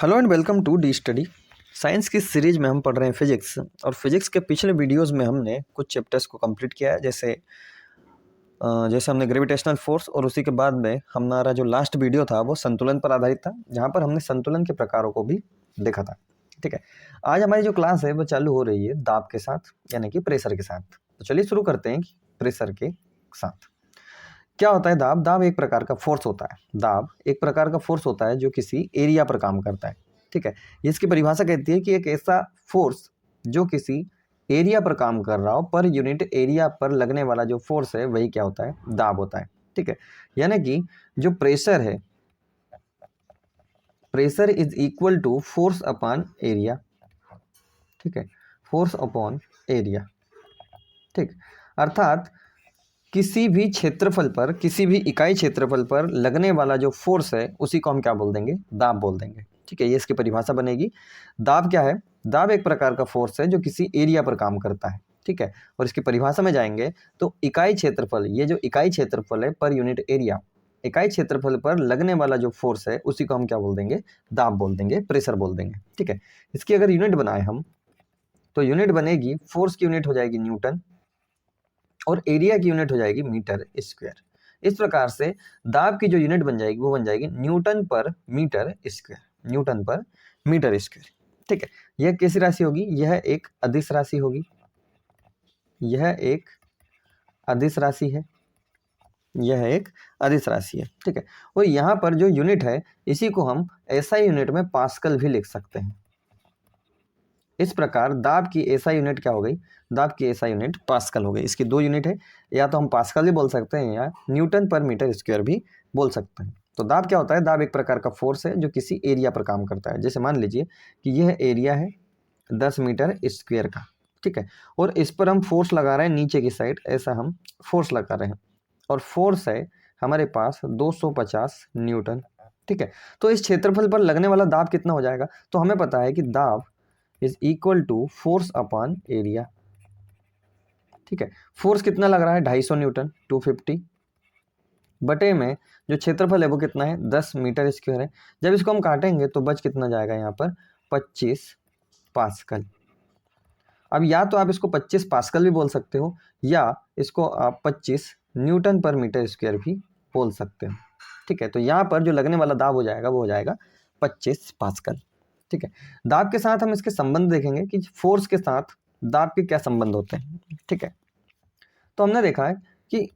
Hello and welcome to the study. Science की series में हम पढ़ रहे हैं फिजिक्स, और फिजिक्स के पिछले वीडियोस में हमने कुछ चैप्टर्स को कंप्लीट किया है। जैसे हमने ग्रेविटेशनल फोर्स, और उसी के बाद में हमारा जो लास्ट वीडियो था वो संतुलन पर आधारित था, जहाँ पर हमने संतुलन के प्रकारों को भी देखा था। ठीक है, आज हमारी जो क्लास है वो चालू हो रही है दाब के साथ, यानी कि प्रेशर के साथ। तो चलिए शुरू करते हैं कि प्रेशर के साथ क्या होता है। दाब एक प्रकार का फोर्स होता है। दाब एक प्रकार का फोर्स होता है जो किसी एरिया पर काम करता है। ठीक है, इसकी परिभाषा कहती है कि एक ऐसा फोर्स जो किसी एरिया पर काम कर रहा हो, पर यूनिट एरिया पर लगने वाला जो फोर्स है वही क्या होता है, दाब होता है। ठीक है, यानी कि जो प्रेशर है, pressure is equal to force upon area. ठीक है, फोर्स अपॉन एरिया। ठीक, अर्थात किसी भी क्षेत्रफल पर, किसी भी इकाई क्षेत्रफल पर लगने वाला जो फोर्स है उसी को हम क्या बोल देंगे, दाब बोल देंगे। ठीक है, ये इसकी परिभाषा बनेगी। दाब क्या है? दाब एक प्रकार का फोर्स है जो किसी एरिया पर काम करता है। ठीक है, और इसकी परिभाषा में जाएंगे तो इकाई क्षेत्रफल, ये जो इकाई क्षेत्रफल है पर यूनिट एरिया, इकाई क्षेत्रफल पर लगने वाला जो फोर्स है उसी को हम क्या बोल देंगे, दाब बोल देंगे, प्रेशर बोल देंगे। ठीक है, इसकी अगर यूनिट बनाए हम तो यूनिट बनेगी, फोर्स की यूनिट हो जाएगी न्यूटन और एरिया की यूनिट हो जाएगी मीटर स्क्वायर। इस प्रकार से दाब की जो यूनिट बन जाएगी वो बन जाएगी न्यूटन पर मीटर स्क्वायर, न्यूटन पर मीटर स्क्वायर। ठीक है, यह कैसी राशि होगी? यह एक अदिश राशि होगी, यह एक अदिश राशि है, यह एक अदिश राशि है। ठीक है, और यहाँ पर जो यूनिट है इसी को हम एसआई यूनिट में पास्कल भी लिख सकते हैं। इस प्रकार दाब की एसआई यूनिट क्या हो गई? दाब की एसआई यूनिट पास्कल हो गई। इसकी दो यूनिट है, या तो हम पास्कल भी बोल सकते हैं या न्यूटन पर मीटर स्क्वायर भी बोल सकते हैं। तो दाब क्या होता है? दाब एक प्रकार का फोर्स है जो किसी एरिया पर काम करता है। जैसे मान लीजिए कि यह एरिया है 10 मीटर स्क्वायर का। ठीक है, और इस पर हम फोर्स लगा रहे हैं नीचे की साइड, ऐसा हम फोर्स लगा रहे हैं, और फोर्स है हमारे पास 250 न्यूटन। ठीक है, तो इस क्षेत्रफल पर लगने वाला दाब कितना हो जाएगा? तो हमें पता है कि दाब is equal to force upon area. ठीक है, फोर्स कितना लग रहा है? 250 न्यूटन, 250 बटे में जो क्षेत्रफल है वो कितना है? 10 मीटर स्क्वायर है। जब इसको हम काटेंगे तो बच कितना जाएगा यहाँ पर? 25 पास्कल। अब या तो आप इसको 25 पास्कल भी बोल सकते हो, या इसको आप 25 न्यूटन पर मीटर स्क्वायर भी बोल सकते हो। ठीक है, तो यहाँ पर जो लगने वाला दाब हो जाएगा वो हो जाएगा 25 पास्कल। ठीक है, दाब के साथ हम इसके संबंध देखेंगे कि फोर्स के साथ दाब के क्या संबंध होते हैं। ठीक है, तो हमने देखा है कि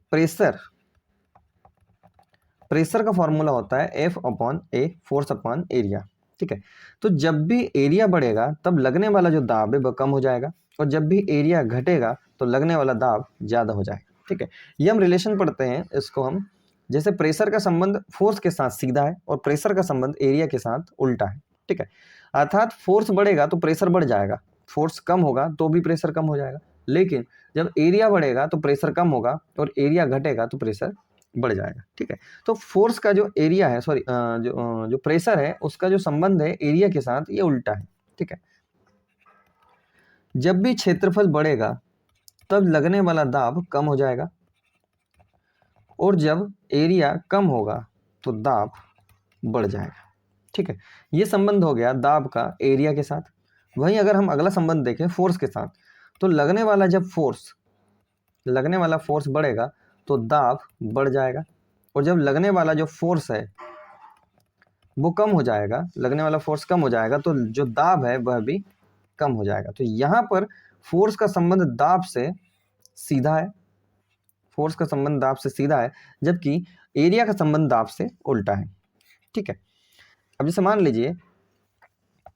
प्रेशर का फॉर्मूला होता है एफ अपॉन ए, फोर्स अपॉन एरिया। ठीक है, तो जब भी एरिया बढ़ेगा तब लगने वाला जो दाब है वह कम हो जाएगा, और जब भी एरिया घटेगा तो लगने वाला दाब ज़्यादा हो जाएगा। ठीक है, ये हम रिलेशन पढ़ते हैं, इसको हम जैसे प्रेशर का संबंध फोर्स के साथ सीधा है और प्रेशर का संबंध एरिया के साथ उल्टा है। ठीक है, अर्थात फोर्स बढ़ेगा तो प्रेशर बढ़ जाएगा, फोर्स कम होगा तो भी प्रेशर कम हो जाएगा, लेकिन जब एरिया बढ़ेगा तो प्रेशर कम होगा और एरिया घटेगा तो प्रेशर बढ़ जाएगा। ठीक है, तो फोर्स का जो एरिया है, सॉरी जो प्रेशर है उसका जो संबंध है एरिया के साथ ये उल्टा है। ठीक है, जब भी क्षेत्रफल बढ़ेगा तब लगने वाला दाब कम हो जाएगा, और जब एरिया कम होगा तो दाब बढ़ जाएगा। ठीक है, ये संबंध हो गया दाब का एरिया के साथ। वहीं अगर हम अगला संबंध देखें फोर्स के साथ, तो लगने वाला फोर्स बढ़ेगा तो दाब बढ़ जाएगा, और जब लगने वाला जो फोर्स है वो कम हो जाएगा, लगने वाला फोर्स कम हो जाएगा तो जो दाब है वह भी कम हो जाएगा। तो यहाँ पर फोर्स का संबंध दाब से सीधा है, फोर्स का संबंध दाब से सीधा है, जबकि एरिया का संबंध दाब से उल्टा है। ठीक है, अब जैसे मान लीजिए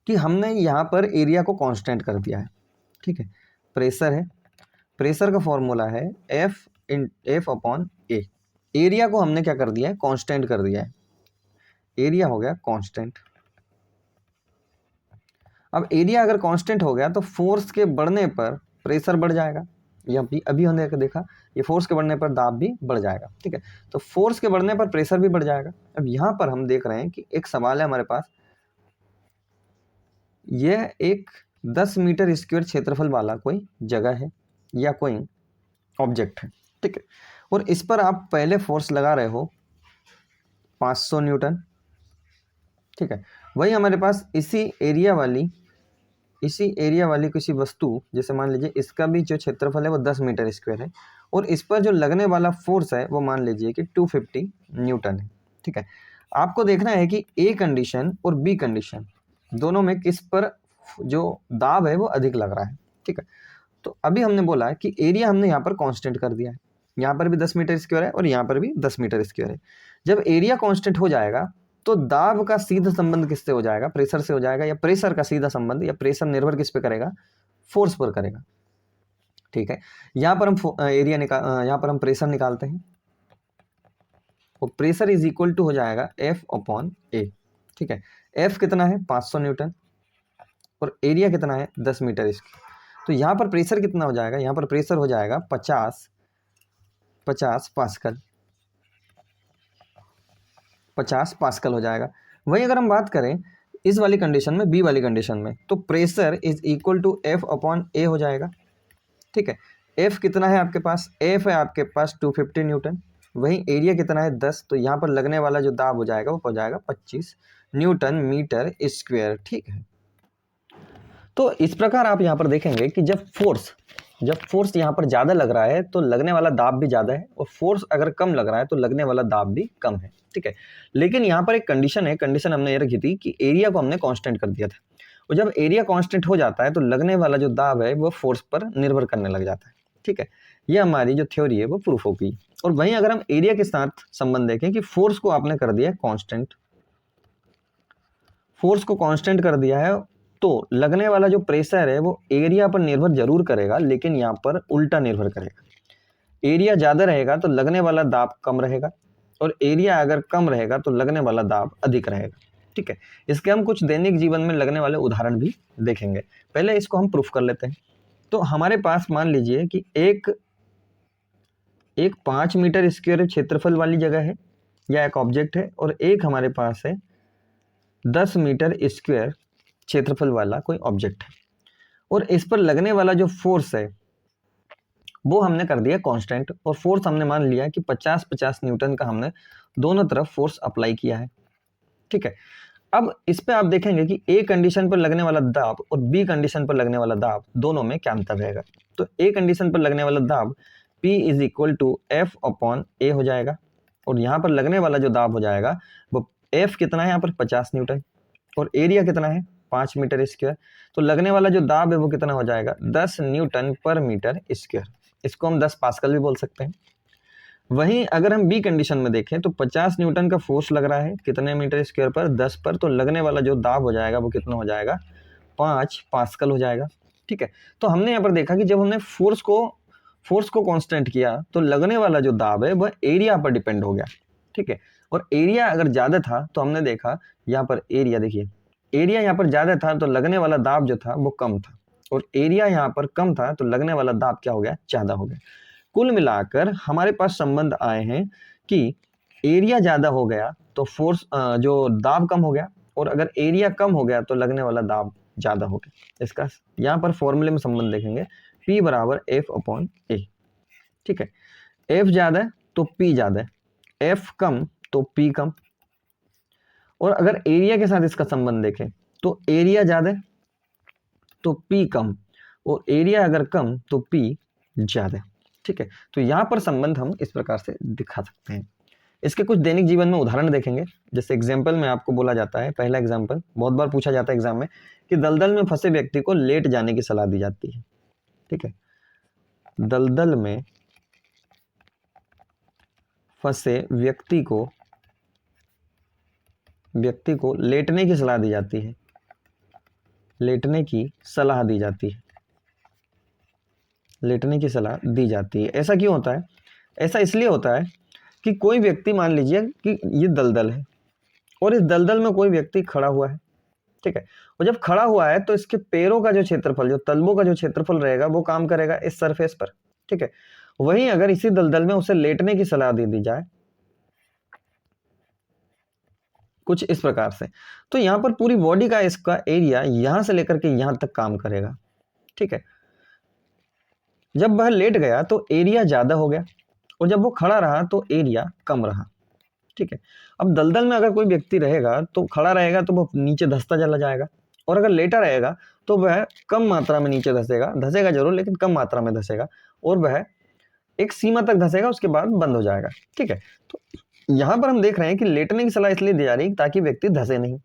कि हमने यहाँ पर एरिया को कांस्टेंट कर दिया है। ठीक है, प्रेशर है, प्रेशर का फॉर्मूला है एफ अपॉन ए। एरिया को हमने क्या कर दिया है? कांस्टेंट कर दिया है, एरिया हो गया कांस्टेंट। अब एरिया अगर कांस्टेंट हो गया तो फोर्स के बढ़ने पर प्रेशर बढ़ जाएगा। ये अभी हमने देखा, ये फोर्स के बढ़ने पर दाब भी बढ़ जाएगा। ठीक है, तो फोर्स के बढ़ने पर प्रेशर भी बढ़ जाएगा। अब यहाँ पर हम देख रहे हैं कि एक सवाल है हमारे पास, यह एक 10 मीटर स्क्वायर क्षेत्रफल वाला कोई जगह है या कोई ऑब्जेक्ट है। ठीक है, और इस पर आप पहले फोर्स लगा रहे हो 500 न्यूटन। ठीक है, वही हमारे पास इसी एरिया वाली किसी वस्तु, जैसे मान लीजिए इसका भी जो क्षेत्रफल है वो 10 मीटर स्क्वायर है, और इस पर जो लगने वाला फोर्स है वो मान लीजिए कि 250 न्यूटन है। ठीक है, आपको देखना है कि ए कंडीशन और बी कंडीशन दोनों में किस पर जो दाब है वो अधिक लग रहा है। ठीक है, तो अभी हमने बोला है कि एरिया हमने यहाँ पर कांस्टेंट कर दिया है, यहाँ पर भी 10 मीटर स्क्वायर है और यहाँ पर भी 10 मीटर स्क्वायर है। जब एरिया कांस्टेंट हो जाएगा तो दाब का सीधा संबंध किससे हो जाएगा, प्रेशर से हो जाएगा, या प्रेशर का सीधा संबंध, या प्रेशर निर्भर किस पे करेगा, फोर्स पर करेगा। ठीक है, यहाँ पर हम यहाँ पर हम प्रेशर निकालते हैं, और प्रेशर इज इक्वल टू हो जाएगा एफ अपॉन ए। ठीक है, एफ कितना है 500 न्यूटन, और एरिया कितना है 10 मीटर स्क्वायर। तो यहाँ पर प्रेशर कितना हो जाएगा, यहाँ पर प्रेशर हो जाएगा 50 पास्कल, 50 पास्कल हो जाएगा। वही अगर हम बात करें इस वाली कंडीशन में, बी वाली कंडीशन में, तो pressure is equal to F upon A हो जाएगा। ठीक है, एफ कितना है आपके पास, एफ है आपके पास 250 न्यूटन, वहीं एरिया कितना है 10, तो यहाँ पर लगने वाला जो दाब हो जाएगा वो हो जाएगा 25 न्यूटन मीटर स्क्वायर। ठीक है, तो इस प्रकार आप यहाँ पर देखेंगे कि जब फोर्स यहाँ पर ज़्यादा लग रहा है तो लगने वाला दाब भी ज़्यादा है, और फोर्स अगर कम लग रहा है तो लगने वाला दाब भी कम है। ठीक है, लेकिन यहाँ पर एक कंडीशन है, कंडीशन हमने ये रखी थी कि एरिया को हमने कांस्टेंट कर दिया था, और जब एरिया कांस्टेंट हो जाता है तो लगने वाला जो दाब है वो फोर्स पर निर्भर करने लग जाता है। ठीक है, ये हमारी जो थ्योरी है वो प्रूफ हो गई। और वहीं अगर हम एरिया के साथ संबंध देखें कि फोर्स को आपने कर दिया कांस्टेंट, फोर्स को कांस्टेंट कर दिया है, तो लगने वाला जो प्रेशर है वो एरिया पर निर्भर जरूर करेगा, लेकिन यहाँ पर उल्टा निर्भर करेगा। एरिया ज़्यादा रहेगा तो लगने वाला दाब कम रहेगा, और एरिया अगर कम रहेगा तो लगने वाला दाब अधिक रहेगा। ठीक है, इसके हम कुछ दैनिक जीवन में लगने वाले उदाहरण भी देखेंगे। पहले इसको हम प्रूफ कर लेते हैं। तो हमारे पास मान लीजिए कि एक 5 मीटर स्क्वायर क्षेत्रफल वाली जगह है या एक ऑब्जेक्ट है, और एक हमारे पास है 10 मीटर स्क्वायर क्षेत्रफल वाला कोई ऑब्जेक्ट है, और इस पर लगने वाला जो फोर्स है वो हमने कर दिया कांस्टेंट, और फोर्स हमने मान लिया कि 50-50 न्यूटन का हमने दोनों तरफ फोर्स अप्लाई किया है। ठीक है, अब इस पे आप देखेंगे कि ए कंडीशन पर लगने वाला दाब और बी कंडीशन पर लगने वाला दाब दोनों में क्या अंतर रहेगा। तो ए कंडीशन पर लगने वाला दाब P is equal to F upon A हो जाएगा, और यहाँ पर लगने वाला जो दाब हो जाएगा वो एफ कितना है यहाँ पर 50 न्यूटन, और एरिया कितना है 5 मीटर स्क्वायर, तो लगने वाला जो दाब है वो कितना हो जाएगा 10 न्यूटन पर मीटर स्क्वायर। इसको हम 10 पास्कल भी बोल सकते हैं। वहीं अगर हम बी कंडीशन में देखें तो 50 न्यूटन का फोर्स लग रहा है कितने मीटर स्क्वायर पर, 10 पर, तो लगने वाला जो दाब हो जाएगा वो कितना हो जाएगा 5 पास्कल हो जाएगा। ठीक है, तो हमने यहाँ पर देखा कि जब हमने फोर्स को कांस्टेंट किया तो लगने वाला जो दाब है वह एरिया पर डिपेंड हो गया। ठीक है, और एरिया अगर ज़्यादा था तो हमने देखा यहाँ पर एरिया, देखिए एरिया यहाँ पर ज़्यादा था तो लगने वाला दाब जो था वो कम था, और एरिया यहाँ पर कम था तो लगने वाला दाब क्या हो गया, ज़्यादा हो गया। कुल मिलाकर हमारे पास संबंध आए हैं कि एरिया ज़्यादा हो गया तो फोर्स जो दाब कम हो गया, और अगर एरिया कम हो गया तो लगने वाला दाब ज़्यादा हो गया। इसका यहाँ पर फॉर्मूले में संबंध देखेंगे, P बराबर एफ अपॉन ए। ठीक है, एफ ज़्यादा है तो P ज़्यादा है, एफ कम तो P कम, और अगर एरिया के साथ इसका संबंध देखें तो एरिया ज़्यादा है तो P कम, और एरिया अगर कम तो P ज़्यादा है। ठीक है, तो यहाँ पर संबंध हम इस प्रकार से दिखा सकते हैं। इसके कुछ दैनिक जीवन में उदाहरण देखेंगे। जैसे एग्जाम्पल में आपको बोला जाता है, पहला एग्जाम्पल बहुत बार पूछा जाता है एग्जाम में, कि दलदल में फंसे व्यक्ति को लेट जाने की सलाह दी जाती है। ठीक है, दलदल में फंसे व्यक्ति को लेटने की सलाह दी जाती है, लेटने की सलाह दी जाती है, लेटने की सलाह दी जाती है। ऐसा क्यों होता है? ऐसा इसलिए होता है कि कोई व्यक्ति, मान लीजिए कि ये दलदल है और इस दलदल में कोई व्यक्ति खड़ा हुआ है। ठीक है, और जब खड़ा हुआ है तो इसके पैरों का जो क्षेत्रफल, जो तलवों का जो क्षेत्रफल रहेगा वो काम करेगा इस सरफेस पर। ठीक है, वहीं अगर इसी दलदल में उसे लेटने की सलाह दे दी जाए कुछ इस प्रकार से, तो यहाँ पर पूरी बॉडी का इसका एरिया यहां से लेकर के यहां तक काम करेगा। ठीक है, जब वह लेट गया तो एरिया ज्यादा हो गया, और जब वो खड़ा रहा तो एरिया कम रहा। ठीक है। अब दलदल में अगर कोई व्यक्ति रहेगा तो खड़ा रहेगा तो वो नीचे धंसता चला जाएगा, और अगर लेटा रहेगा तो वह कम मात्रा में नीचे धंसेगा जरूर लेकिन कम मात्रा में धंसेगा, और वह एक सीमा तक धंसेगा, उसके बाद बंद हो जाएगा। ठीक है, तो यहाँ पर हम देख रहे हैं कि लेटने की सलाह इसलिए दी जा रही है ताकि व्यक्ति धंसे नहीं,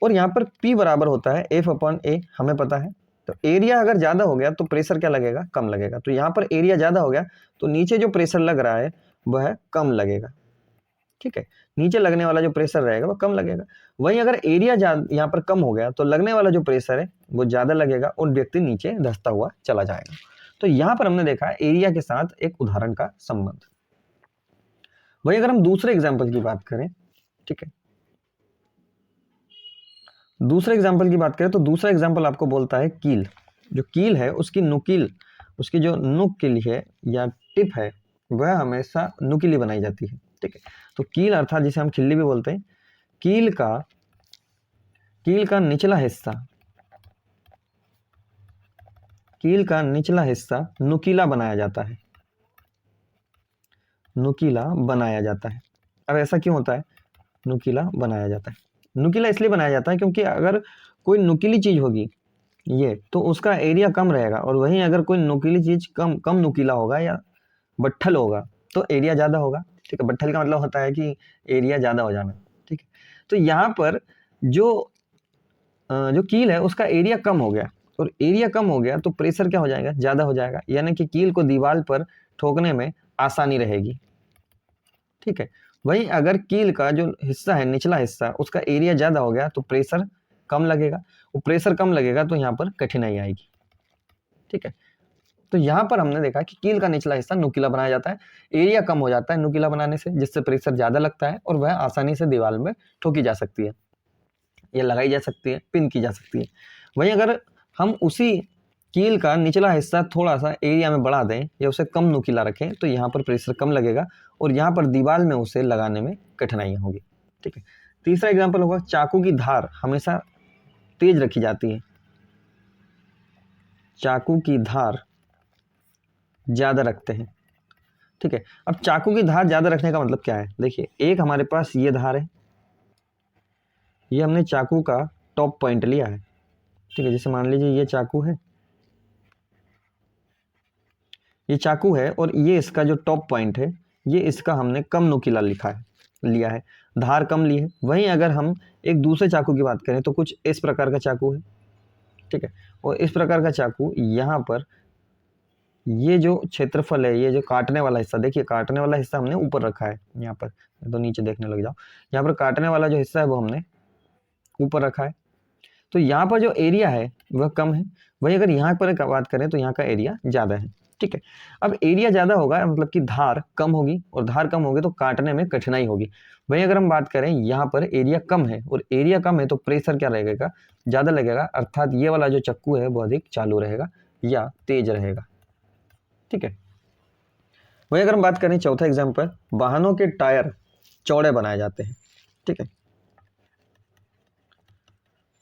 और यहाँ पर P बराबर होता है F/A, हमें पता है। तो एरिया अगर ज़्यादा हो गया तो प्रेशर क्या लगेगा, कम लगेगा। तो यहाँ पर एरिया ज़्यादा हो गया तो नीचे जो प्रेशर लग रहा है वह कम लगेगा। ठीक है, नीचे लगने वाला जो प्रेशर रहेगा वह कम लगेगा। वहीं अगर एरिया यहाँ पर कम हो गया तो लगने वाला जो प्रेशर है वो ज़्यादा लगेगा और व्यक्ति नीचे धंसता हुआ चला जाएगा। तो यहाँ पर हमने देखा एरिया के साथ एक उदाहरण का संबंध। वही अगर हम दूसरे एग्जाम्पल की बात करें, ठीक है, दूसरे एग्जाम्पल की बात करें तो दूसरा एग्जाम्पल आपको बोलता है कील। जो कील है उसकी नुकील, उसकी जो नुकील है या टिप है वह हमेशा नुकीली बनाई जाती है। ठीक है, तो कील अर्थात जिसे हम खिल्ली भी बोलते हैं, कील का निचला हिस्सा, कील का निचला हिस्सा नुकीला बनाया जाता है, नुकीला बनाया जाता है। अब ऐसा क्यों होता है, नुकीला बनाया जाता है? नुकीला इसलिए बनाया जाता है क्योंकि अगर कोई नुकीली चीज होगी ये तो उसका एरिया कम रहेगा, और वहीं अगर कोई नुकीली चीज कम नुकीला होगा या बट्ठल होगा तो एरिया ज्यादा होगा। ठीक है, बट्ठल का मतलब होता है कि एरिया ज्यादा हो जाना। ठीक है, तो यहाँ पर जो कील है उसका एरिया कम हो गया, और एरिया कम हो गया तो प्रेशर क्या हो जाएगा, ज्यादा हो जाएगा, यानी कि कील को दीवार पर ठोकने में आसानी रहेगी। ठीक है, वहीं अगर कील का जो हिस्सा है निचला हिस्सा उसका एरिया ज्यादा हो गया तो प्रेशर कम लगेगा, वो प्रेशर कम लगेगा तो यहाँ पर कठिनाई आएगी। ठीक है, तो यहाँ पर हमने देखा कि कील का निचला हिस्सा नुकीला बनाया जाता है, एरिया कम हो जाता है नुकीला बनाने से, जिससे प्रेशर ज्यादा लगता है और वह आसानी से दीवार में ठोकी जा सकती है या लगाई जा सकती है, पिन की जा सकती है। वहीं अगर हम उसी कील का निचला हिस्सा थोड़ा सा एरिया में बढ़ा दें या उसे कम नुकीला रखें तो यहाँ पर प्रेशर कम लगेगा और यहाँ पर दीवार में उसे लगाने में कठिनाइयाँ होगी। ठीक है, तीसरा एग्जाम्पल होगा चाकू की धार हमेशा तेज रखी जाती है, चाकू की धार ज्यादा रखते हैं। ठीक है, अब चाकू की धार ज्यादा रखने का मतलब क्या है, देखिए एक हमारे पास ये धार है, ये हमने चाकू का टॉप पॉइंट लिया है। ठीक है, जैसे मान लीजिए ये चाकू है, ये चाकू है और ये इसका जो टॉप पॉइंट है ये इसका हमने कम नुकीला लिया है, धार कम ली है। वहीं अगर हम एक दूसरे चाकू की बात करें तो कुछ इस प्रकार का चाकू है। ठीक है, और इस प्रकार का चाकू यहाँ पर ये जो क्षेत्रफल है, ये जो काटने वाला हिस्सा, देखिए काटने वाला हिस्सा हमने ऊपर रखा है, यहाँ पर तो नीचे देखने लग जाओ, यहाँ पर काटने वाला जो हिस्सा है वो हमने ऊपर रखा है, तो यहाँ पर जो एरिया है वह कम है। वहीं अगर यहाँ पर बात करें तो यहाँ का एरिया ज़्यादा है। ठीक है, अब एरिया ज़्यादा होगा मतलब कि धार कम होगी, और धार कम होगी तो काटने में कठिनाई होगी। वहीं अगर हम बात करें यहाँ पर एरिया कम है, और एरिया कम है तो प्रेशर क्या लगेगा, ज़्यादा लगेगा, अर्थात ये वाला जो चक्कू है वो अधिक चालू रहेगा या तेज रहेगा। ठीक है, वहीं अगर हम बात करें चौथा एग्जाम्पल, वाहनों के टायर चौड़े बनाए जाते हैं। ठीक है,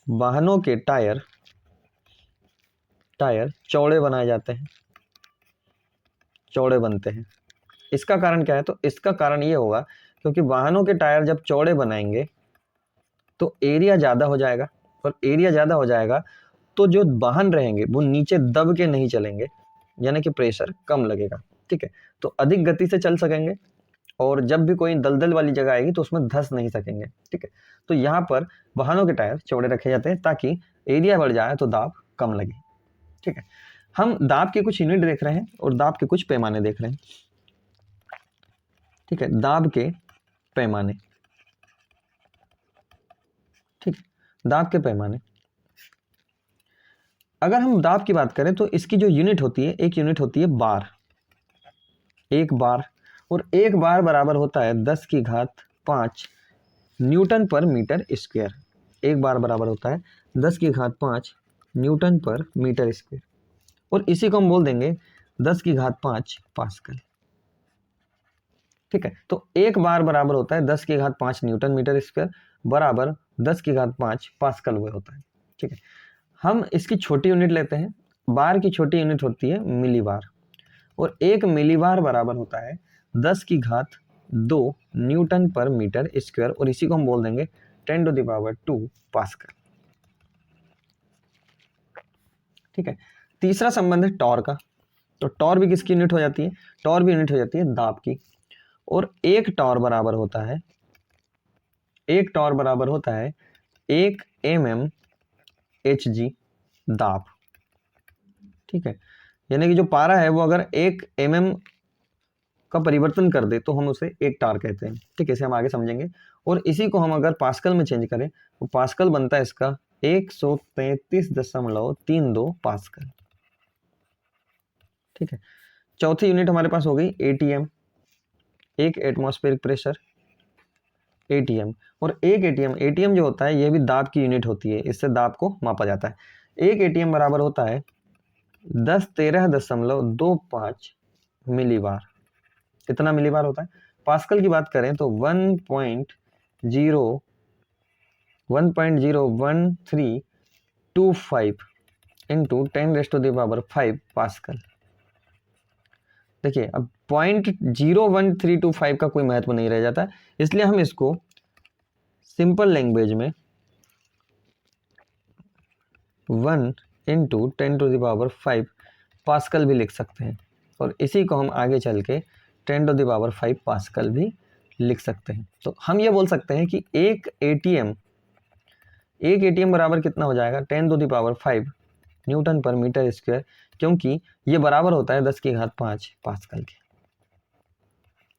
वाहनों के टायर चौड़े बनाए जाते हैं, चौड़े बनते हैं। इसका कारण क्या है, तो इसका कारण ये होगा क्योंकि वाहनों के टायर जब चौड़े बनाएंगे तो एरिया ज़्यादा हो जाएगा, और एरिया ज़्यादा हो जाएगा तो जो वाहन रहेंगे वो नीचे दब के नहीं चलेंगे, यानी कि प्रेशर कम लगेगा। ठीक है, तो अधिक गति से चल सकेंगे, और जब भी कोई दलदल वाली जगह आएगी तो उसमें धंस नहीं सकेंगे। ठीक है, तो यहाँ पर वाहनों के टायर चौड़े रखे जाते हैं ताकि एरिया बढ़ जाए तो दाब कम लगे। ठीक है, हम दाब के कुछ यूनिट देख रहे हैं और दाब के कुछ पैमाने देख रहे हैं। ठीक है, दाब के पैमाने, ठीक, दाब के पैमाने, अगर हम दाब की बात करें तो इसकी जो यूनिट होती है, एक यूनिट होती है बार, एक बार, और एक बार बराबर होता है 10⁵ न्यूटन पर मीटर स्क्वायर। एक बार बराबर होता है 10⁵ न्यूटन पर मीटर स्क्वायर, और इसी को हम बोल देंगे 10⁵ पास्कल। ठीक है, तो एक बार बराबर होता है 10⁵ न्यूटन मीटर स्क्वायर बराबर 10⁵ पास्कल हुए होता है। ठीक है, हम इसकी छोटी यूनिट लेते हैं, बार की छोटी यूनिट होती है मिलीबार, और एक मिलीबार बराबर होता है 10⁵ 2 न्यूटन पर मीटर स्क्वायर, और इसी को हम बोल देंगे 10⁻² पास्कल। ठीक है। तीसरा संबंध है टॉर का। तो टॉर भी किसकी यूनिट हो जाती है? टॉर भी यूनिट हो जाती है दाब की। और एक टॉर बराबर होता है 1 mm Hg दाब। ठीक है। यानी कि जो पारा है वो अगर 1 mm का परिवर्तन कर दे तो हम उसे एक टॉर कहते हैं। ठीक है, इसे हम आगे समझेंगे। और इसी को हम अगर पास्कल में चेंज करें तो पास्कल बनता है इसका 133.32 पास्कल। ठीक है। चौथी यूनिट हमारे पास हो गई एटीएम, एक एटमॉस्फेरिक प्रेशर, एटीएम। और एक एटीएम जो होता है ये भी दाब की यूनिट होती है, इससे दाब को मापा जाता है। एक एटीएम बराबर होता है 1013.25 मिलीबार। कितना मिलीबार होता है? पास्कल की बात करें तो 1.01325 इंटू 10⁵ पास्कल। देखिए अब 0.01325 का कोई महत्व नहीं रह जाता, इसलिए हम इसको सिंपल लैंग्वेज में 1 इंटू 10⁵ पास्कल भी लिख सकते हैं, और इसी को हम आगे चल के 10⁵ पास्कल भी लिख सकते हैं। तो हम ये बोल सकते हैं कि एक एटीएम बराबर कितना हो जाएगा? 10⁵ न्यूटन पर मीटर स्क्वायर, क्योंकि ये बराबर होता है 10⁵ पास्कल के।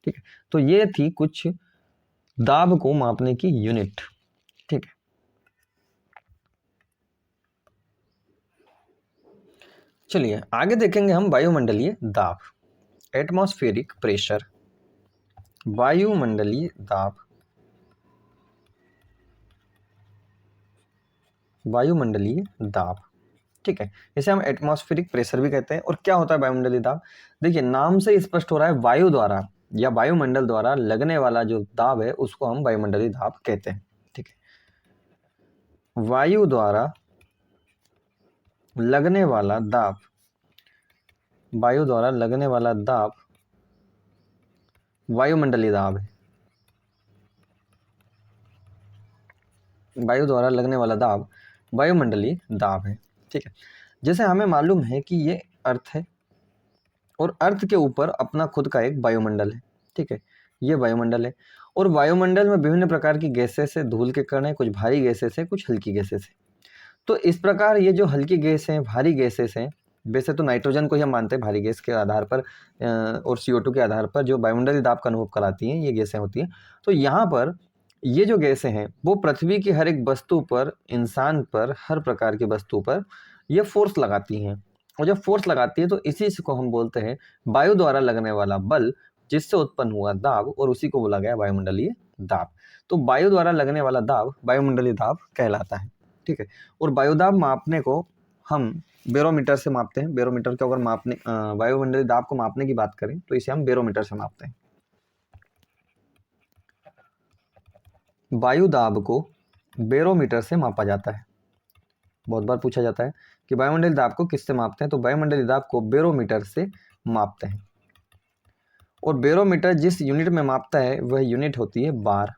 ठीक है। तो ये थी कुछ दाब को मापने की यूनिट। ठीक है। चलिए आगे देखेंगे हम वायुमंडलीय दाब, एटमॉस्फेरिक प्रेशर। वायुमंडलीय दाब, वायुमंडलीय दाब। ठीक है, इसे हम एटमॉस्फेरिक प्रेशर भी कहते हैं। और क्या होता है वायुमंडलीय दाब? देखिए नाम से स्पष्ट हो रहा है, वायु द्वारा या वायुमंडल द्वारा लगने वाला जो दाब है उसको हम वायुमंडलीय दाब कहते हैं। ठीक है। वायु द्वारा लगने वाला दाब, वायु द्वारा लगने वाला दाब वायुमंडलीय दाब है। वायु द्वारा लगने वाला दाब वायुमंडलीय दाब है। ठीक है। जैसे हमें मालूम है कि ये अर्थ है और अर्थ के ऊपर अपना खुद का एक वायुमंडल है। ठीक है, ये वायुमंडल है और वायुमंडल में विभिन्न प्रकार की गैसें से, धूल के कण हैं, कुछ भारी गैसें से, कुछ हल्की गैसें से। तो इस प्रकार ये जो हल्की गैस हैं, भारी गैसें हैं, वैसे तो नाइट्रोजन को ही हम मानते हैं भारी गैस के आधार पर और CO2 के आधार पर जो वायुमंडलीय दाब का अनुभव कराती हैं, ये गैसें होती हैं। तो यहाँ पर ये जो गैसें हैं वो पृथ्वी की हर एक वस्तु पर, इंसान पर, हर प्रकार की वस्तु पर ये फोर्स लगाती हैं। और जब फोर्स लगाती है तो इसी को हम बोलते हैं वायु द्वारा लगने वाला बल, जिससे उत्पन्न हुआ दाब, और उसी को बोला गया वायुमंडलीय दाब। तो वायु द्वारा लगने वाला दाब वायुमंडलीय दाब कहलाता है। ठीक है। और वायुदाब मापने को हम बैरोमीटर से मापते हैं। बैरोमीटर को अगर मापने, वायुमंडलीय दाब को मापने की बात करें तो इसे हम बैरोमीटर से मापते हैं। वायु दाब को बैरोमीटर से मापा जाता है। बहुत बार पूछा जाता है कि वायुमंडलीय दाब को किससे मापते हैं, तो वायुमंडलीय दाब को बैरोमीटर से मापते हैं। और बैरोमीटर जिस यूनिट में मापता है वह यूनिट होती है बार।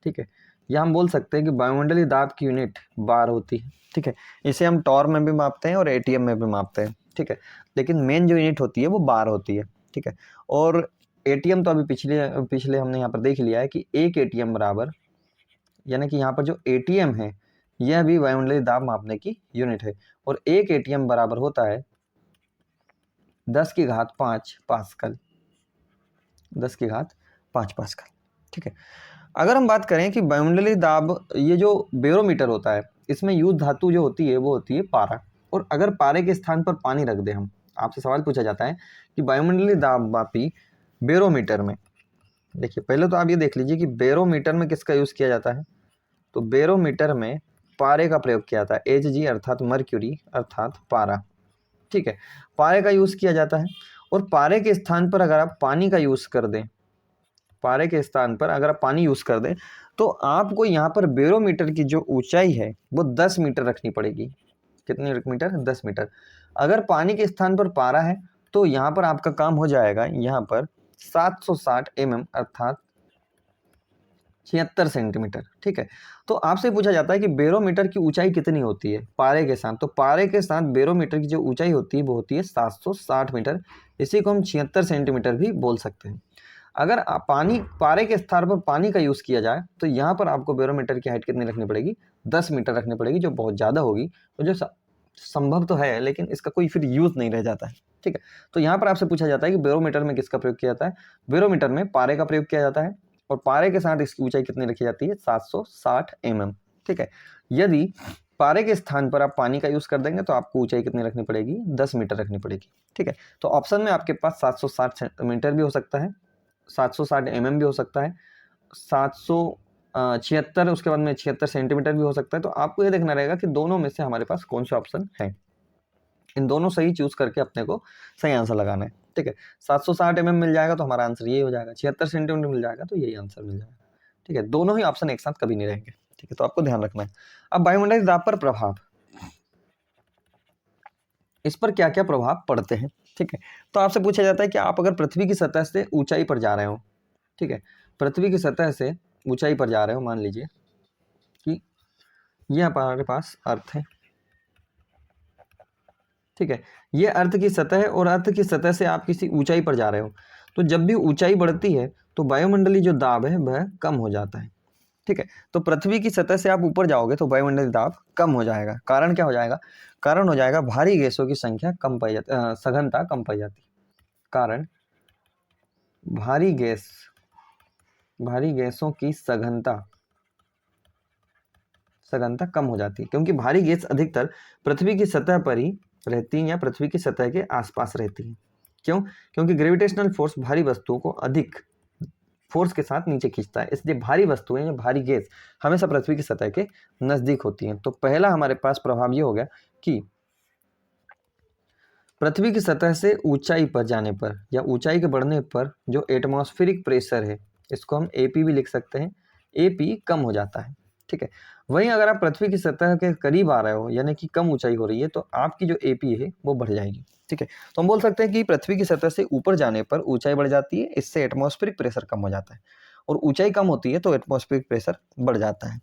ठीक है, या हम बोल सकते हैं कि वायुमंडलीय दाब की यूनिट बार होती है। ठीक है, इसे हम टॉर में भी मापते हैं और एटीएम में भी मापते हैं। ठीक है, लेकिन मेन जो यूनिट होती है वो बार होती है। ठीक है, और एटीएम तो अभी पिछले हमने यहाँ पर देख लिया है कि एक एटीएम बराबर, यानी कि यहाँ पर जो एटीएम है यह भी वायुमंडलीय दाब मापने की यूनिट है। और एक एटीएम बराबर होता है 10⁵5 पास्कल, 10⁵5 पास्कल। ठीक है। अगर हम बात करें कि वायुमंडलीय दाब, ये जो बैरोमीटर होता है इसमें यूज धातु जो होती है वो होती है पारा। और अगर पारे के स्थान पर पानी रख दें, हम आपसे सवाल पूछा जाता है कि वायुमंडलीय दाब मापी बैरोमीटर में, देखिए पहले तो आप ये देख लीजिए कि बैरोमीटर में किसका यूज़ किया जाता है। तो बैरोमीटर में पारे का प्रयोग किया जाता है, Hg अर्थात मर्क्यूरी अर्थात पारा। ठीक है, पारे का यूज़ किया जाता है। और पारे के स्थान पर अगर आप पानी का यूज़ कर दें, पारे के स्थान पर अगर आप पानी यूज़ कर दें तो आपको यहाँ पर बैरोमीटर की जो ऊंचाई है वो 10 मीटर रखनी पड़ेगी। कितनी मीटर? 10 मीटर। अगर पानी के स्थान पर पारा है तो यहाँ पर आपका काम हो जाएगा, यहाँ पर 760 mm अर्थात 76 सेंटीमीटर। ठीक है, तो आपसे पूछा जाता है कि बैरोमीटर की ऊंचाई कितनी होती है पारे के साथ, तो पारे के साथ बैरोमीटर की जो ऊंचाई होती है वो होती है 760 मीटर। इसी को हम 76 सेंटीमीटर भी बोल सकते हैं। अगर पानी पारे के स्थान पर पानी का यूज़ किया जाए तो यहाँ पर आपको बैरोमीटर की हाइट कितनी रखनी पड़ेगी, 10 मीटर रखनी पड़ेगी, जो बहुत ज़्यादा होगी, तो जो संभव तो है लेकिन इसका कोई फिर यूज़ नहीं रह जाता है। ठीक है, तो यहाँ पर आपसे पूछा जाता है कि बैरोमीटर में किसका प्रयोग किया जाता है, बैरोमीटर में पारे का प्रयोग किया जाता है और पारे के साथ इसकी ऊंचाई कितनी रखी जाती है, 760 mm। ठीक है, यदि पारे के स्थान पर आप पानी का यूज कर देंगे तो आपको ऊंचाई कितनी रखनी पड़ेगी, 10 मीटर रखनी पड़ेगी। ठीक है, तो ऑप्शन में आपके पास 760 मीटर भी हो सकता है, 760 mm भी हो सकता है, 776 उसके बाद में 76 सेंटीमीटर भी हो सकता है। तो आपको ये देखना रहेगा कि दोनों में से हमारे पास कौन सा ऑप्शन है, इन दोनों सही चूज करके अपने को सही आंसर लगाना है। ठीक है, 760 mm मिल जाएगा तो हमारा आंसर ये हो जाएगा, 76 सेंटीमीटर मिल जाएगा तो यही आंसर मिल जाएगा। ठीक है, दोनों ही ऑप्शन एक साथ कभी नहीं रहेंगे। ठीक है, तो आपको ध्यान रखना है। अब वायुमंडलीय दाब पर प्रभाव, इस पर क्या क्या प्रभाव पड़ते हैं। ठीक है, तो आपसे पूछा जाता है कि आप अगर पृथ्वी की सतह से ऊंचाई पर जा रहे हो, ठीक है, पृथ्वी की सतह से ऊंचाई पर जा रहे हो, मान लीजिए कि ये हमारे पास अर्थ है। ठीक है, ये अर्थ की सतह है और अर्थ की सतह से आप किसी ऊंचाई पर जा रहे हो, तो जब भी ऊंचाई बढ़ती है तो वायुमंडलीय जो दाब है वह कम हो जाता है। ठीक है, तो पृथ्वी की सतह से आप ऊपर जाओगे तो वायुमंडलीय दाब कम हो जाएगा। कारण क्या हो जाएगा, कारण हो जाएगा भारी गैसों की संख्या कम पाई जाती, सघनता कम पाई जाती। कारण भारी गैसों की सघनता कम हो जाती है, क्योंकि भारी गैस अधिकतर पृथ्वी की सतह पर ही रहती है या पृथ्वी की सतह के आसपास रहती है। क्यों, क्योंकि ग्रेविटेशनल फोर्स भारी वस्तुओं को अधिक फोर्स के साथ नीचे खींचता है, इसलिए भारी वस्तुएं या भारी गैस हमेशा पृथ्वी की सतह के नजदीक होती हैं। तो पहला हमारे पास प्रभाव ये हो गया कि पृथ्वी की सतह से ऊंचाई पर जाने पर या ऊंचाई के बढ़ने पर जो एटमॉस्फेरिक प्रेशर है, इसको हम एपी भी लिख सकते हैं, एपी कम हो जाता है। ठीक है, वहीं अगर आप पृथ्वी की सतह के करीब आ रहे हो यानी कि कम ऊंचाई हो रही है तो आपकी जो एपी है वो बढ़ जाएगी। ठीक है, तो हम बोल सकते हैं कि पृथ्वी की सतह से ऊपर जाने पर ऊंचाई बढ़ जाती है, इससे एटमॉस्फेरिक प्रेशर कम हो जाता है, और ऊंचाई कम होती है तो एटमॉस्फेरिक प्रेशर बढ़ जाता है।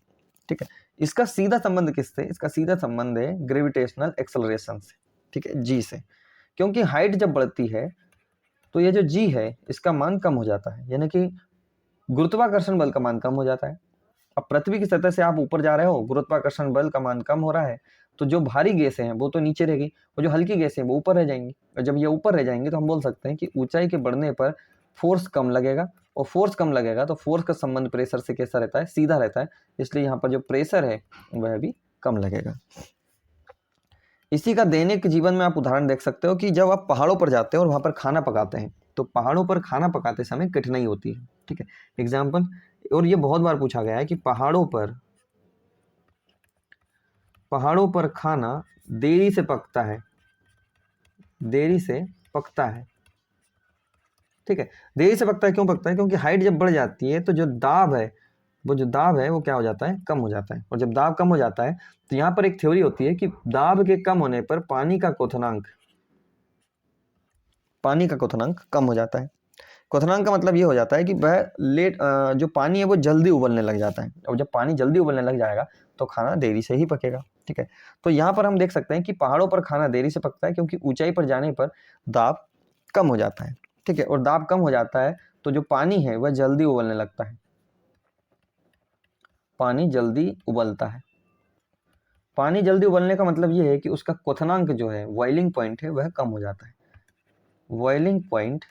ठीक है, इसका सीधा संबंध किससे, इसका सीधा संबंध है ग्रेविटेशनल एक्सेलरेशन से। ठीक है, जी से, क्योंकि हाइट जब बढ़ती है तो ये जो जी है इसका मान कम हो जाता है, यानी कि गुरुत्वाकर्षण बल का मान कम हो जाता है। अब पृथ्वी की सतह से आप ऊपर जा रहे हो, गुरुत्वाकर्षण बल का मान कम हो रहा है, तो जो भारी गैसें हैं वो तो नीचे रहेगी और जो हल्की गैसें हैं वो ऊपर रह जाएंगी, और जब ये ऊपर रह जाएंगी तो हम बोल सकते हैं कि ऊंचाई के बढ़ने पर फोर्स कम लगेगा, और फोर्स कम लगेगा तो फोर्स का संबंध प्रेशर से कैसा रहता है, सीधा रहता है, इसलिए यहाँ पर जो प्रेशर है वह भी कम लगेगा। इसी का दैनिक जीवन में आप उदाहरण देख सकते हो कि जब आप पहाड़ों पर जाते हो और वहां पर खाना पकाते हैं तो पहाड़ों पर खाना पकाते समय कठिनाई होती है। ठीक है, एग्जाम्पल, और ये बहुत बार पूछा गया है कि पहाड़ों पर खाना देरी से पकता है, ठीक है, देरी से पकता है, क्यों पकता है, क्योंकि हाइट जब बढ़ जाती है तो जो दाब है वो क्या हो जाता है, कम हो जाता है, और जब दाब कम हो जाता है तो यहाँ पर एक थ्योरी होती है कि दाब के कम होने पर पानी का क्वथनांक कम हो जाता है। क्वथनांक का मतलब ये हो जाता है कि वह जो पानी है वो जल्दी उबलने लग जाता है, और जब पानी जल्दी उबलने लग जाएगा तो खाना देरी से ही पकेगा। ठीक है, तो यहाँ पर हम देख सकते हैं कि पहाड़ों पर खाना देरी से पकता है क्योंकि ऊंचाई पर जाने पर दाब कम हो जाता है। ठीक है, और दाब कम हो जाता है तो जो पानी है वह जल्दी उबलने लगता है, पानी जल्दी उबलता है। पानी जल्दी उबलने का मतलब ये है कि उसका क्वथनांक जो है, बॉइलिंग पॉइंट है, वह कम हो जाता है, बॉइलिंग पॉइंट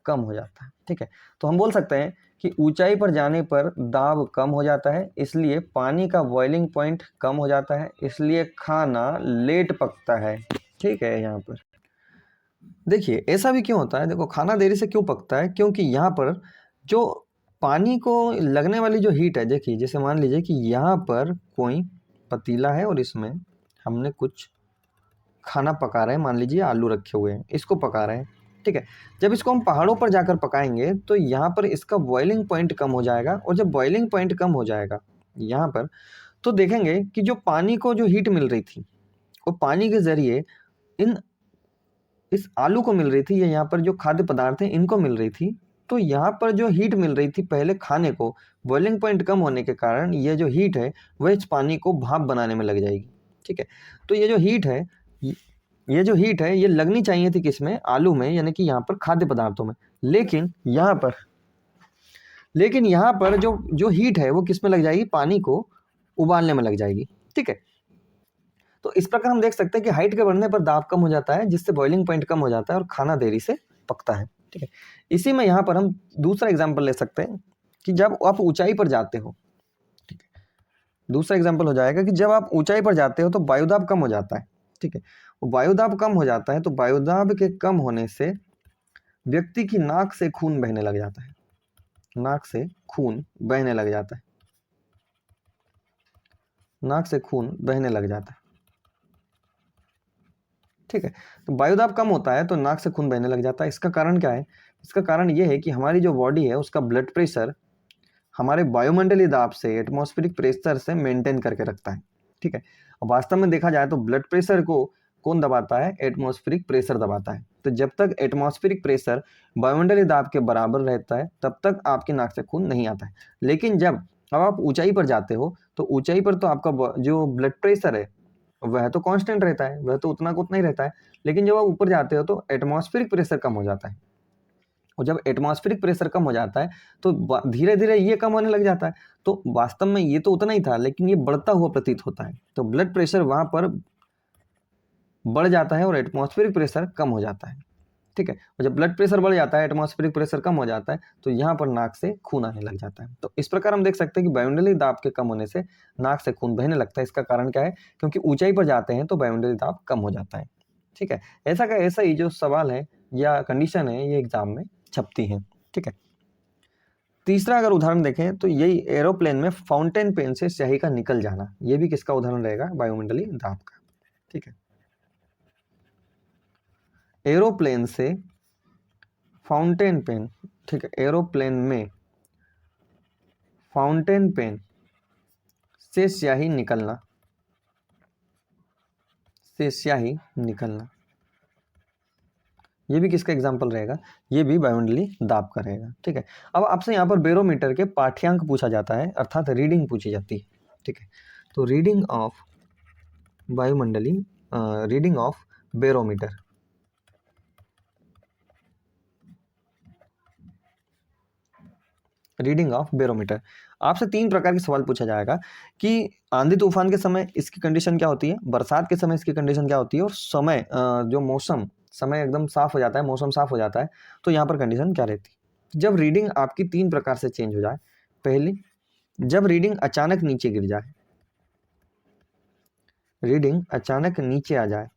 कम हो जाता है। ठीक है, तो हम बोल सकते हैं कि ऊंचाई पर जाने पर दाब कम हो जाता है, इसलिए पानी का बॉइलिंग पॉइंट कम हो जाता है, इसलिए खाना लेट पकता है। ठीक है, यहाँ पर देखिए ऐसा भी क्यों होता है, देखो खाना देरी से क्यों पकता है, क्योंकि यहाँ पर जो पानी को लगने वाली जो हीट है, देखिए जैसे मान लीजिए कि यहाँ पर कोई पतीला है और इसमें हमने कुछ खाना पका रहे हैं, मान लीजिए आलू रखे हुए हैं, इसको पका रहे हैं। ठीक है, जब इसको हम पहाड़ों पर जाकर पकाएंगे तो यहाँ पर इसका बॉइलिंग पॉइंट कम हो जाएगा, और जब बॉइलिंग पॉइंट कम हो जाएगा यहाँ पर तो देखेंगे कि जो पानी को जो हीट मिल रही थी वो पानी के जरिए इस आलू को मिल रही थी, या यहाँ पर जो खाद्य पदार्थ हैं इनको मिल रही थी, तो यहाँ पर जो हीट मिल रही थी पहले खाने को, बॉइलिंग पॉइंट कम होने के कारण ये जो हीट है वह इस पानी को भाप बनाने में लग जाएगी। ठीक है, तो ये जो हीट है ये लगनी चाहिए थी किसमें, आलू में, यानी कि यहाँ पर खाद्य पदार्थों में। लेकिन यहाँ पर जो हीट है वो किस में लग जाएगी, पानी को उबालने में लग जाएगी। ठीक है, तो इस प्रकार हम देख सकते हैं कि हाइट के बढ़ने पर दाब कम हो जाता है, जिससे बॉइलिंग पॉइंट कम हो जाता है और खाना देरी से पकता है। ठीक है, इसी में यहाँ पर हम दूसरा एग्जाम्पल ले सकते हैं कि जब आप ऊंचाई पर जाते हो, ठीक है, दूसरा एग्जाम्पल हो जाएगा कि जब आप ऊंचाई पर जाते हो तो वायुदाब कम हो जाता है। ठीक है, वायुदाब कम हो जाता है तो वायुदाब के कम होने से व्यक्ति की नाक से खून बहने लग जाता है, नाक से खून बहने लग जाता है, नाक से खून बहने लग जाता है। ठीक है, तो वायुदाब कम होता है तो नाक से खून बहने लग जाता है। इसका कारण क्या है, इसका कारण यह है कि हमारी जो बॉडी है उसका ब्लड प्रेशर हमारे वायुमंडलीय दाब से, एटमॉस्फेरिक प्रेशर से मेंटेन करके रखता है। ठीक है, और वास्तव में देखा जाए तो ब्लड प्रेशर को कौन दबाता है, एटमॉस्फेरिक प्रेशर दबाता है। तो जब तक एटमॉस्फेरिक प्रेशर वायुमंडलीय दाब के बराबर रहता है तब तक आपकी नाक से खून नहीं आता है। लेकिन जब अब आप ऊंचाई पर जाते हो तो ऊंचाई पर तो आपका जो ब्लड प्रेशर है वह तो कांस्टेंट रहता है, वह तो उतना का उतना ही रहता है। लेकिन जब आप ऊपर जाते हो तो एटमॉस्फेरिक प्रेशर कम हो जाता है, और जब एटमॉस्फेरिक प्रेशर कम हो जाता है तो धीरे धीरे ये कम होने लग जाता है। तो वास्तव में ये तो उतना ही था लेकिन ये बढ़ता हुआ प्रतीत होता है। तो ब्लड प्रेशर वहां पर बढ़ जाता है और एटमॉस्फेरिक प्रेशर कम हो जाता है। ठीक है, और जब ब्लड प्रेशर बढ़ जाता है, एटमॉस्फेरिक प्रेशर कम हो जाता है, तो यहाँ पर नाक से खून आने लग जाता है। तो इस प्रकार हम देख सकते हैं कि वायुमंडलीय दाब के कम होने से नाक से खून बहने लगता है। इसका कारण क्या है, क्योंकि ऊंचाई पर जाते हैं तो वायुमंडलीय दाब कम हो जाता है। ठीक है, ऐसा का ऐसा ही जो सवाल है या कंडीशन है ये एग्जाम में छपती है। ठीक है, तीसरा अगर उदाहरण देखें तो यही एरोप्लेन में फाउंटेन पेन से स्याही का निकल जाना, ये भी किसका उदाहरण रहेगा, वायुमंडलीय दाब का। ठीक है, एरोप्लेन से फाउंटेन पेन, ठीक है, एरोप्लेन में फाउंटेन पेन से स्याही निकलना, से स्याही निकलना, ये भी किसका एग्जाम्पल रहेगा, ये भी वायुमंडलीय दाब का रहेगा। ठीक है, अब आपसे यहाँ पर बैरोमीटर के पाठ्यांक पूछा जाता है, अर्थात रीडिंग पूछी जाती है। ठीक है, तो रीडिंग ऑफ वायुमंडलीय, reading of barometer, reading of barometer, आपसे 3 प्रकार के सवाल पूछा जाएगा कि आंधी तूफान के समय इसकी कंडीशन क्या होती है, बरसात के समय इसकी कंडीशन क्या होती है, और समय जो मौसम, समय एकदम साफ हो जाता है, मौसम साफ हो जाता है तो यहाँ पर कंडीशन क्या रहती है। जब रीडिंग आपकी 3 प्रकार से चेंज हो जाए, पहली, जब रीडिंग अचानक नीचे गिर जाए, रीडिंग अचानक नीचे आ जाए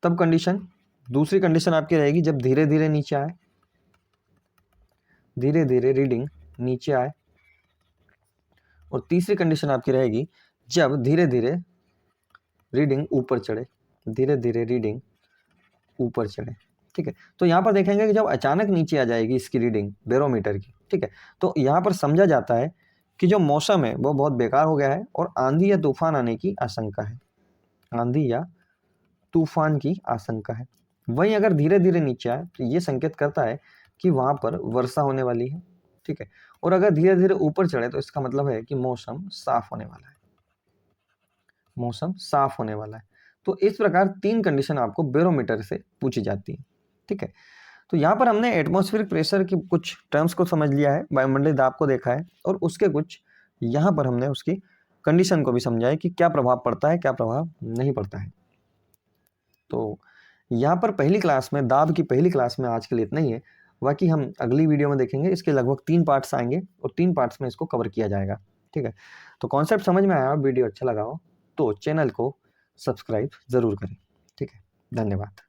तब कंडीशन। दूसरी कंडीशन आपकी रहेगी जब धीरे धीरे नीचे आए, धीरे धीरे रीडिंग नीचे आए, और तीसरी कंडीशन आपकी रहेगी जब धीरे धीरे रीडिंग ऊपर चढ़े, धीरे धीरे रीडिंग ऊपर चढ़े। ठीक है, तो यहाँ पर देखेंगे कि जब अचानक नीचे आ जाएगी इसकी रीडिंग बैरोमीटर की, ठीक है, तो यहाँ पर समझा जाता है कि जो मौसम है वो बहुत बेकार हो गया है और आंधी या तूफान आने की आशंका है, आंधी या तूफान की आशंका है। वहीं अगर धीरे धीरे नीचे आए तो ये संकेत करता है कि वहां पर वर्षा होने वाली है। ठीक है, और अगर धीरे धीरे ऊपर चढ़े तो इसका मतलब है कि मौसम साफ होने वाला है, मौसम साफ होने वाला है। तो इस प्रकार 3 कंडीशन आपको बैरोमीटर से पूछी जाती है। ठीक है, तो यहाँ पर हमने एटमॉस्फेरिक प्रेशर की कुछ टर्म्स को समझ लिया है, वायुमंडलीय दाब को देखा है, और उसके कुछ यहाँ पर हमने उसकी कंडीशन को भी समझा है कि क्या प्रभाव पड़ता है, क्या प्रभाव नहीं पड़ता है। तो यहाँ पर पहली क्लास में, दाब की पहली क्लास में आज के लिए इतना ही है। बाकी हम अगली वीडियो में देखेंगे, इसके लगभग 3 पार्ट्स आएंगे और 3 पार्ट्स में इसको कवर किया जाएगा। ठीक है, तो कॉन्सेप्ट समझ में आया, वीडियो अच्छा लगा हो तो चैनल को सब्सक्राइब ज़रूर करें। ठीक है, धन्यवाद।